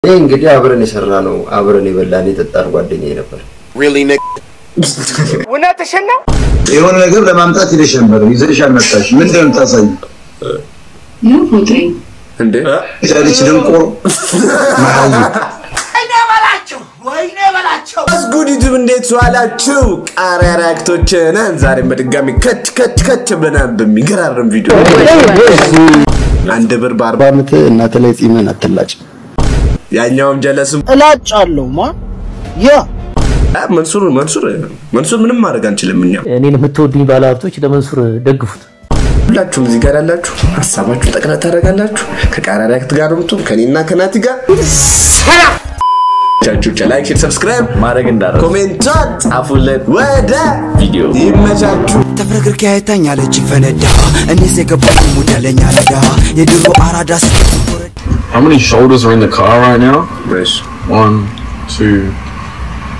እንግዲህ አብረን የሰራነው አብረን የበላን የጠጣን ጓደኛዬ ነበር really ወናተሽና የሆነ ነገር ለማምጣት ይለሽ ነበር ይዘሽ አልመጣሽ ምንድነው ታሳይ ነው ፎቶ እንዴ ታዲያ ደንቆሮ ማይ ወይኔ በላቸው አስጉዲቱ እንዴት ዋላችሁ ቃሪያራክቶችን ዛሬ በድጋሚ ከች ብለናል በሚገራርም ቪዲዮ አንድ ብር በ40 አመት እናተ ላይ ጺመን አትላጭ ያኛውም ጀለስም እላጫለሁ ማ ያ መንሱር ምንም ማድረግ አንችልም እኛ እኔን የምትወዱኝ ባለሀብቶች ለመንሱር ደግፉት ሁላችሁም እዚህ ጋር ያላችሁ ሐሳባችሁ ጠቅላላ ታረጋላችሁ ከቃሪያራክት ጋር ነው ከኔና ከናቲ ጋር ሰላም ቻቹ ላይክ ሼር ሰብስክራይብ ማድረግ እንዳረሱ ኮሜንት ጻፉልን ወደ ቪዲዮ ይመቻችሁ ተፍረክርክ ያይታኛለች ፈነዳ እኔስ የገባኝ ሙዳለኛ ለዳ የድሮ አራዳስ How many shoulders are in the car right now? Yes. 1, 2,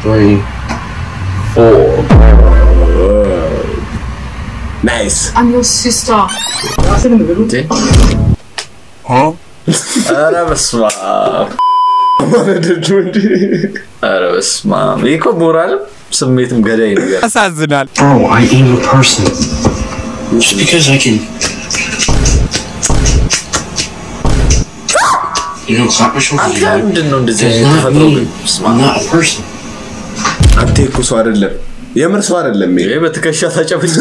3, 4. Nice. I'm your sister. Huh? Arabasma. Arabasma. Iko moral ስሜትም ገዳይ ነገር አሳዝናል Bro, I am a person. Just because I can you know, clap my shoulders. I'm not a person. አንተ እኮ ሰው አይደለም የምር ሰው አይደለም ይሄ በትከሻ ታጨብጭ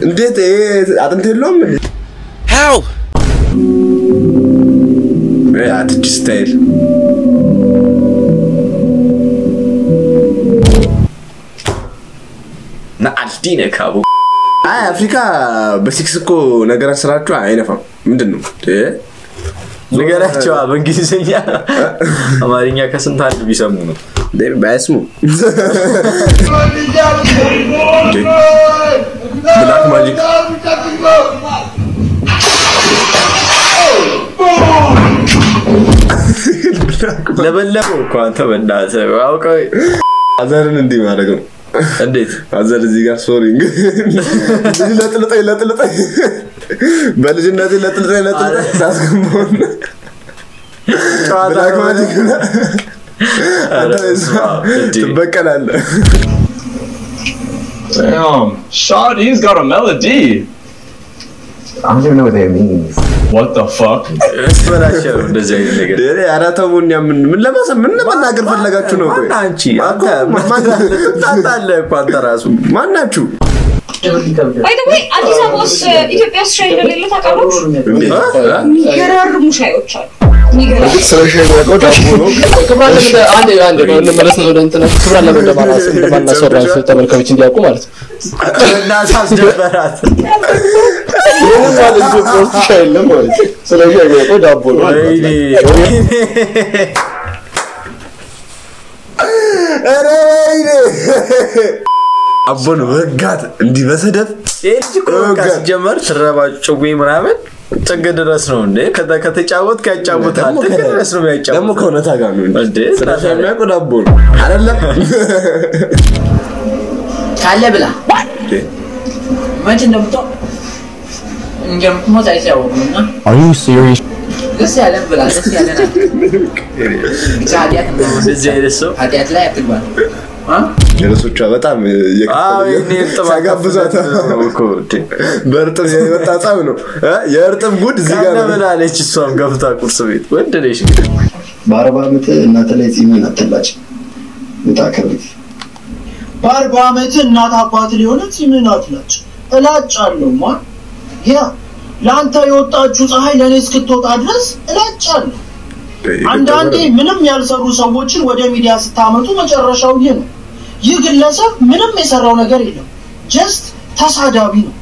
እንዴት አጥንት የለውም how አትች ስታይል ና አልዲነ ካቡ አፍሪካ በሲክስ እኮ ነገር አስራችሁ አይነፋም ምንድነው ንገራቸው በእንግሊዘኛ አማርኛ ከስንት አንድ ቢሰሙ ነው ባይስሙ ብላክ ማጂክ ለበለበው እኮ አንተ በእናትህ አውቀው አዘርን እንዲህ ማድረግ ነው እንዴት አዘር እዚህ ጋር ሶሪ ለጥልጠይ በልጅነቴ ለጥልጠይ ታስገምቦን ብላክ ማጂክ ትበቀላለህ Damn, Shawty's got a melody. I don't even know what that means What the fuck? እስበላቸው እንደዚህ አይነት ነገር ደሬ አራተውኛ ምን ለማናገር ፈለጋችሁ ነው ቆይ አንቺ አንተ ማታለ እኮ አንተ ራሱ ማናችሁ By the way, አዲስ አበባ ውስጥ ኢትዮጵያ ስትሬንድ ለሌለ ታውቃለች ይገራርሙ ሻዮች አሉ ስለዚህ ነው ዳቦ ነው ክብራን አንድ እንመለስ ነው እንትና ክብራን ለማናሰራሽ ተመልካቾች እንዲያውቁ ማለት ነው እና ሳስደበራት ማለት ነው ፖስት ሻይለም ማለት ስለዚህ ነው ዳቦ ነው ወይኔ አቦን ወጋት እንዲህ በሰደፍ እልጅ ቆቃ ሲጀመር ትረባጭው ወይ ምናምን ጥግ ድረስ ነው እንዴ ከተጫወት ካጫወታል ጥግ ድረስ ነው ያጫወት ደሞ ከሆነታ ጋር ነው እንዴ ስለዚህ የሚያቆ ዳቦ አይደለም ካለ ብላ ማንቺ እንደምትው እንደምትሞት አይቻውምና Are you serious ደስ ያለ ብላ ደስ ያለና ቻዲያት ነው እዚህ አይደሰው ኃጢአት ላይ አትግባ የረሶቿ በጣም ያጋብዛታ እኮ በርጥም የወጣ ጻም ነው የርጥም ጉድ እዚህ ጋር ነው ብላለች እሷም ገፍታ ቁርስ ቤት ወንደለሽ በ40 አመት እናተ ላይ ጺመን አትላጭ ወጣከብት በ40 አመት እናት አባት ሊሆን ጺመን አትላጭ እላጫለሁ ማ ያ ላንተ የወጣችሁ ፀሐይ ለኔ እስክትወጣ ድረስ እላጫለሁ አንዳንዴ ምንም ያልሰሩ ሰዎችን ወደ ሚዲያ ስታመጡ መጨረሻው ይሄ ነው ይህ ግለሰብ ምንም የሰራው ነገር የለም ጀስት ተሳዳቢ ነው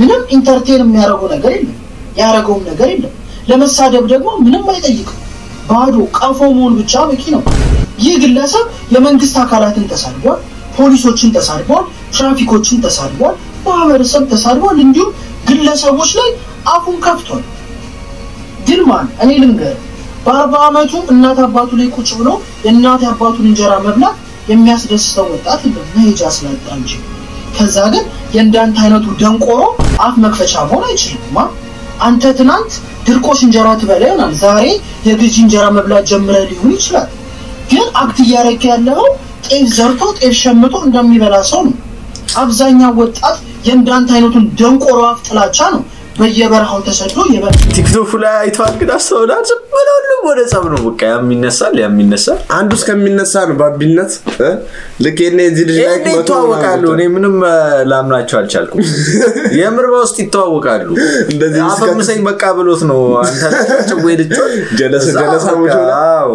ምንም ኢንተርቴን የሚያደርገው ነገር የለም ያረጋው ነገር የለም ለመሳደብ ደግሞ ምንም አይጠይቅም ባዶ ቀፎ መሆን ብቻ በቂ ነው ይህ ግለሰብ የመንግስት አካላትን ተሳድቧል ፖሊሶችን ተሳድቧል ትራፊኮችን ተሳድቧል ማህበረሰብ ተሳድቧል እንዲሁ ግለሰቦች ላይ አፉን ከፍቷል ግን ማን እኔ ልንገር በ40 አመቱ እናት አባቱ ላይ ቁጭ ብሎ የእናት አባቱን እንጀራ መብላት የሚያስደስተው ወጣት ለመሄጃ ስላጣ እንጂ ከዛ ግን የእንዳንተ አይነቱ ደንቆሮ አፍ መክፈቻ መሆን አይችልም አንተ ትናንት ድርቆሽ እንጀራ ትበላ ይሆናል ዛሬ የግጅ እንጀራ መብላት ጀምረህ ሊሆን ይችላል ግን አክት ያረክ ያለው ጤፍ ዘርቶ ጤፍ ሸምቶ እንደሚበላ ሰው ነው አብዛኛው ወጣት የእንዳንተ አይነቱን ደንቆሮ አፍጥላቻ ነው በየበረሃው ተሰዶ የበረ ቲክቶክ ላይ አይቷል ግን አስተውላል ሁሉም ወደ ጸብ ነው በቃ ያሚነሳል አንዱ እስከሚነሳ ነው ባቢነት ልክ የኔ እዚህ ልጅ ላይ ተዋወቃሉ እኔ ምንም ላምናቸው አልቻልኩም የምር በውስጥ ይተዋወቃሉ እንደዚህ አፈምሰኝ በቃ ብሎት ነው አንተ ጭዌ ልጅ ጀለሳሞች አዎ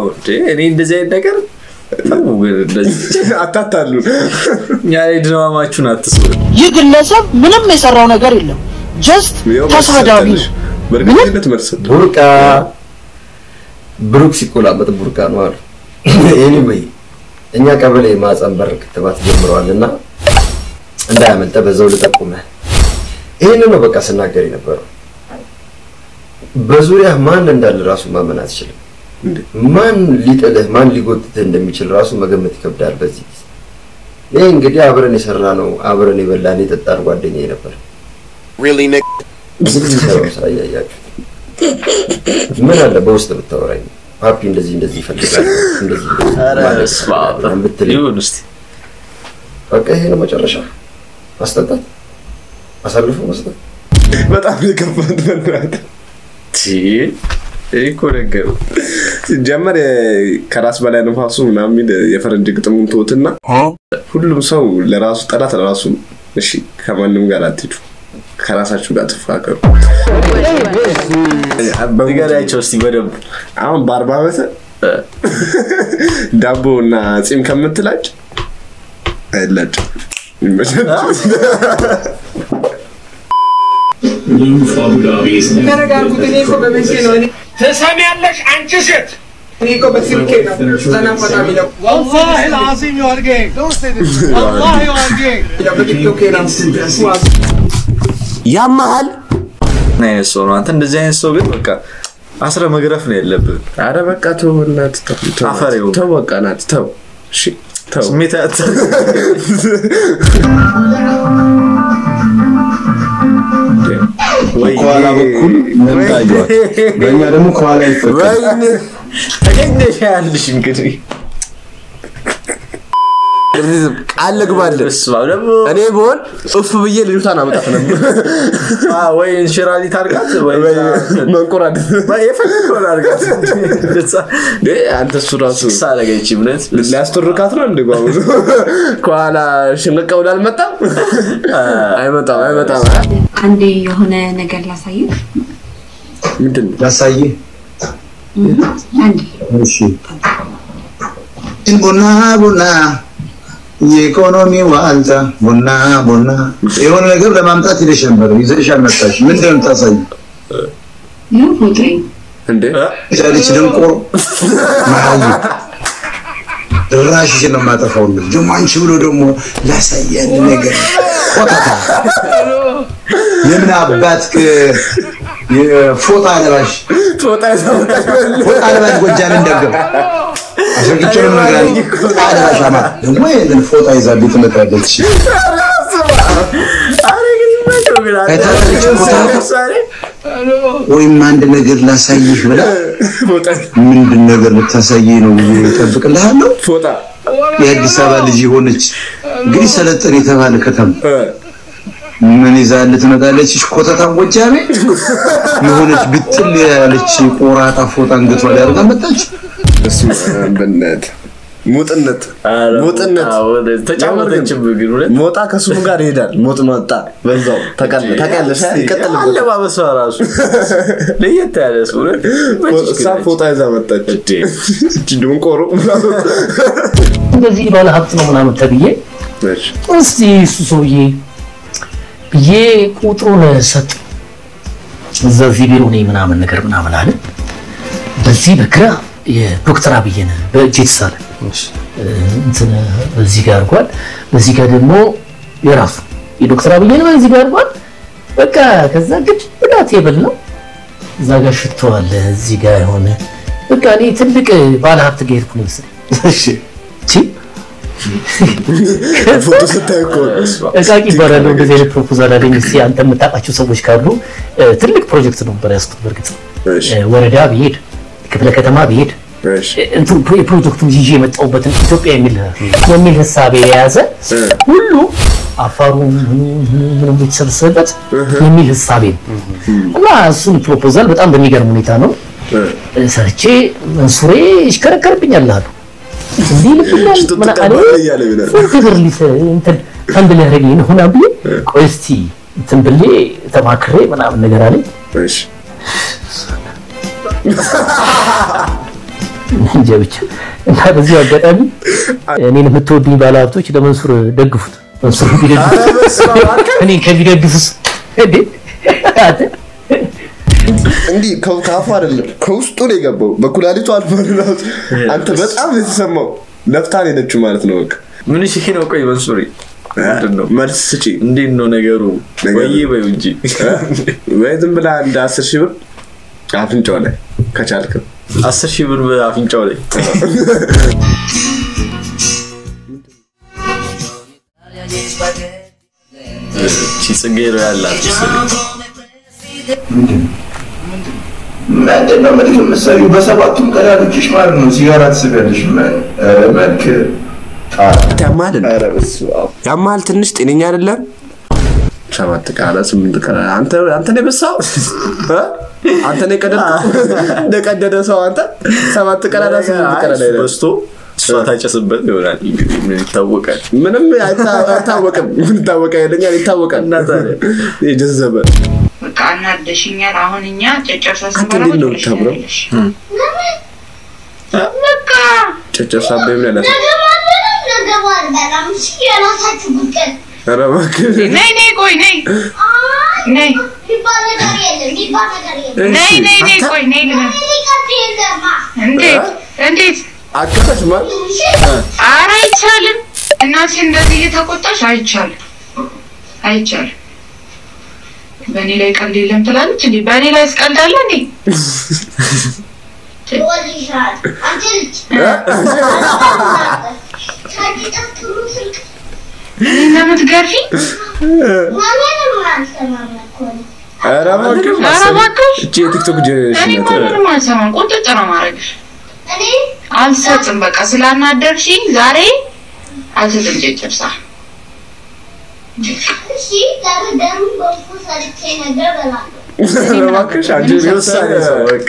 እኔ እንደዚህ አይነት ነገር አታታሉ ያይ ድራማችሁን አትስሩ ይግለሰብ ምንም የሰራው ነገር የለም just ተሳዳቢ በርግጥ መርሰት ቡርቃ ብሩክ ሲቆላበት ቡርቃ ነው አሉ anyway እኛ ቀበሌ ማጸንበር ክትባት ጀምረዋልና እንዳያመልጠ በዛው ልጠቁመ ይሄን ነው በቃ ስናገር የነበረው በዙሪያ ማን እንዳለ ራሱ ማመን አትችልም ማን ሊጠልህ ማን ሊጎትትህ እንደሚችል ራሱ መገመት ይከብዳል በዚህ ይሄ እንግዲህ አብረን የሰራ ነው አብረን የበላን የጠጣን ጓደኛዬ ነበር really nick ምን አለ በውስጥ ብታወራኝ ፓፒ እንደዚህ ይፈልጋል እንደዚህ ይሁን እስቲ በቃ ይሄ ነው መጨረሻ አስተጣጥ አሳልፎ መስጠት በጣም ይከፋት በእናት እኮ ነገር ጀመረ ከራስ በላይ ነፋሱ ምናምን የፈረንጅ ግጥሙን ተውትና ሁሉም ሰው ለራሱ ጠላት ለራሱ እሺ ከማንም ጋር አትዱ ከራሳችሁ ጋር ተፋቀሩ በጋራቸው እስቲ በደም አሁን ባርባበተ ዳቦና ጺም ከምትላጭ አይላጭ تسامحلش አንቺ ሴት نيكو بسيركي انا فاضي والله العظيم you are gay don't say this والله you are gay يا بتيكتوك هنا ያማል ነይሶ ነው አንተ እንደዚህ አይነት ሰው ግን በቃ አስረ መግረፍ ነው ያለብህ አረ በቃ ተውናት አፈሬው ተው በቃ ናት ተው እሺ ተው ስሜታት ወይ ኳላ በኩል ነምታዩት በእኛ ደግሞ ኳላ ይፈቀድ ወይኔ ተገኘሽ ያልሽ እንግዲህ ቃል ግባለ እኔ ቦል ኡፍ ብዬ ልዩታን አመጣት ነበር ወይ እንሽራሊ ታርጋት ወይ መንቆራድ የፈለከው አርጋት አንተ ሱራሱ ሳለገች ምነት ሊያስተርካት ነው እንደጓው ኳላ ሽንቀው ላልመጣም አይመጣም አንዴ የሆነ ነገር ላሳይህ ምንድን ላሳይህ አንዴ እሺ ቡና የኢኮኖሚ ዋልታ ቡና የሆነ ነገር ለማምጣት ይለሽ ነበር ይዘሽ አልመጣሽ ምንድነው ታሳይ ነው ፎቶ እንዴ ጃሊች ደንቆሮ ማይ ድራሽ ነው ማጠፋው ደግሞ አንቺ ብሎ ደግሞ ላሳየን ነገር ቆጣታ የምን አባትክ የፎጣ ለባሽ ፎጣ ለባሽ ጎጃም እንደገብ አሽርግጭሩ ነገር አለባሽ አማት ደግሞ የምን ፎጣ ይዛል ትመጣለች ወይ አንድ ነገር ላሳይሽ ብላ ፎጣ ምንድን ነገር ልታሳይ ነው ይጠብቅልሃለሁ ፎጣ የአዲስ አበባ ልጅ ሆነች እንግዲህ ሰለጠን የተባለ ከተማ ምን ይዛል ትመጣለች ኮተታን ጎጃሜ የሆነች ብጥል ያለች ቆራጣ ፎጣ አንገቷ ላይ አርጋ መጣች እሱ በእናት ሙጥነት ተጫወተችም ግን ሞጣ ከሱም ጋር ይሄዳል ሞጥ መጣ በዛው ተቀለሰ ይቀጥል አለባበሷ ራሱ ለየት ያለ ሰው ፎጣ ይዛ መጣች እቺ ድንቆሮ እንደዚህ ባለ ሀብት ነው ምናምን ተብዬ እስቲ እሱ ሰውዬ ቁጥሩን ሰጥ እዛዚህ ቢሮ ነው ምናምን ነገር ምናምን አለ በዚህ በግራ የዶክተር አብይን በጂትሳል እንትን በዚህ ጋር አርጓል በዚህ ጋር ደግሞ የራሱ የዶክተር አብይን በዚህ ጋር አርጓል በቃ ከዛ ግድ ብላ ቴብል ነው እዛ ጋር ሽቷል እዚህ ጋር ሆነ በቃ እኔ ትልቅ ባለ ሀብት ጋር ሄድኩ ነው እሺ ፎቶ ስታይኮ እቃቂ ይባላል እንደዚህ አይነት ፕሮፖዛል አለኝ እስቲ አንተ የምታውቃቸው ሰዎች ካሉ ትልቅ ፕሮጀክት ነበር ያስኩት በርግጥ ወረዳ ቢሄድ ክፍለ ከተማ ቢሄድ እንትን ፕሮጀክቱን ይዤ የመጣሁበትን ኢትዮጵያ የሚል ሐሳብ የያዘ ሁሉ አፋሩ ምንም ብትሰበሰበት የሚል ሐሳብ እና እሱን ፕሮፖዛል በጣም በሚገርም ሁኔታ ነው ሰርቼ መንሱሬ ይሽከረከርብኛል አሉ እንዴ ልብኛል ማናቀለ ፍቅር ሊሰ እንትን ፈንድለ ያረገኝ ነው ሆና ብዬ ቆይስቲ እንትን ብዬ ተማክሬ ምናምን ነገር አለ እሺ እንጀብቻ እና በዚህ አጋጣሚ እኔን የምትወዱኝ ባለሀብቶች ለመንሱር ደግፉት መንሱር ቢደግፉት እኔ ከቢደግፉስ እንዴ እንዲ ካፉ አይደለም ከውስጡ ነው የገባው በኩላሊቱ አልፈራው አንተ በጣም የተሰማው ነፍታን የነች ማለት ነው በቃ ምን እሺ ነው ቆይ መንሱሪ ምንድነው መልስ ስጪ እንዴት ነው ነገሩ ወይ እንጂ ወይ ዝም ብላ እንደ 10,000 ብር አፍንጫው ላይ ከቻልክ 10,000 ብር አፍንጫው ላይ ጽጌሮ ያላት ምንድነው መልክ መሰሪው በሰባቱም ቀዳዶችሽ ማለት ነው ሲጋራ ትስቢያለሽ መልክ ያማል ትንሽ ጤነኛ አይደለም 7 ቀዳዳ 8 ቀዳዳ አንተ ነው በሳው አንተ ነው ቀደደ ሰው አንተ 7 ቀዳዳ 8 ቀዳዳ በስቶ ሷታጨስበት ይሆናል እንግዲህ ምን ይታወቃል ምንም አይታወቅም ምን ይታወቃል ይታወቃል እና ታዲያ የጀዘበ በቃ እናደሽኛል አሁን እኛ ጨጨሳ ሰባራ ነው በቃ ጨጨሳ በምን ያለ ነገባል በጣም ሲያላታችሁ ጉቀል አረባክ ነይ ቆይ ነይ ሊባል ነገር የለም ነይ ቆይ ነይ እንዴት አከታች ማን ኧረ አይቻልም እናት እንደዚህ እየተቆጣሽ አይቻልም በኔ ላይ ቀልድ የለም ትላለች እንዴ በኔ ላይ ስቀልዳለ እንዴ ወልሻል አንቺ ልጅ ታዲያጥሩ ስልክ እኔ ምትገርፊ ማንንም አልሰማም አረባክሽ እቺ ቲክቶክ ጀነሬሽን እኔ ማንንም አልሰማም ቁጥጥ ነው ማረግሽ እኔ አልሰጥም በቃ ስላናደርሽኝ ዛሬ አልሰጥም ጨጨብሳ እሺ ለምን በቁ ሰርቼ ነገር በላለሁ አረባክሽ አንቺ ይወሳል በቃ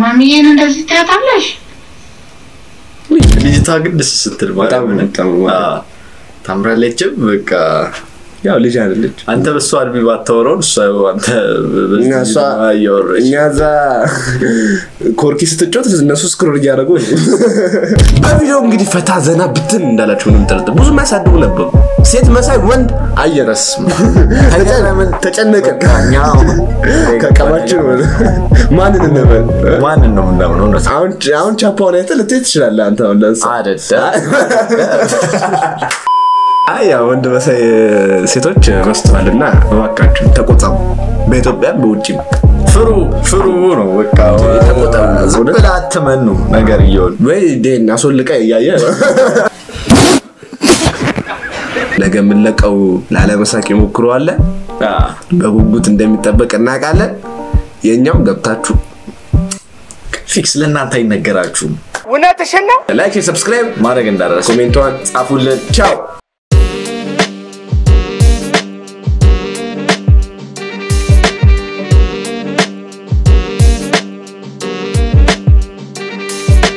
ማሚዬን እንደዚህ ታያታለሽ ልጅቷ ግን ደስ ስትል በጣም ታምራለች በቃ ያው ልጅ አይደለች አንተ በሷ አድሚ ባታወራው እሷ አንተ በዛ ያወራች እኛዛ ኮርኪ ስትጮት እነሱ ስክሮል ያደረጉ በቪዲዮ እንግዲህ ፈታ ዘና ብትን እንዳላችሁ ምንም ጥርጥር ብዙ ማሳደው ነበር ሴት መሳይ ወንድ አየረስ ተጨነቀ ካኛው ከቀባችን ማንን ነው ምናምን አሁን ቻፓውን አይተህ ልትሄድ ትችላለህ አንተ አሁን ለእሱ አያ ወንድ መሳይ ሴቶች መስተዋልና እባካችሁ ተቆጣው በኢትዮጵያ በውጪም ፍሩ ነው በቃ ተቆጣው ዝብላ አትመኑ ነገር ይሁን ወይ ዴን አሶልቀ ያያየ ለገምለቀው ላለመሳቅ ይሞክሩ አለ በጉጉት እንደሚጠበቅ እናቃለን የኛው ገብታችሁ ፊክስ ለእናንተ ይነገራችሁ እውነትሽን ነው ላይክ ሰብስክራይብ ማድረግ እንዳደረሰ ኮሜንቷን ጻፉልን ቻው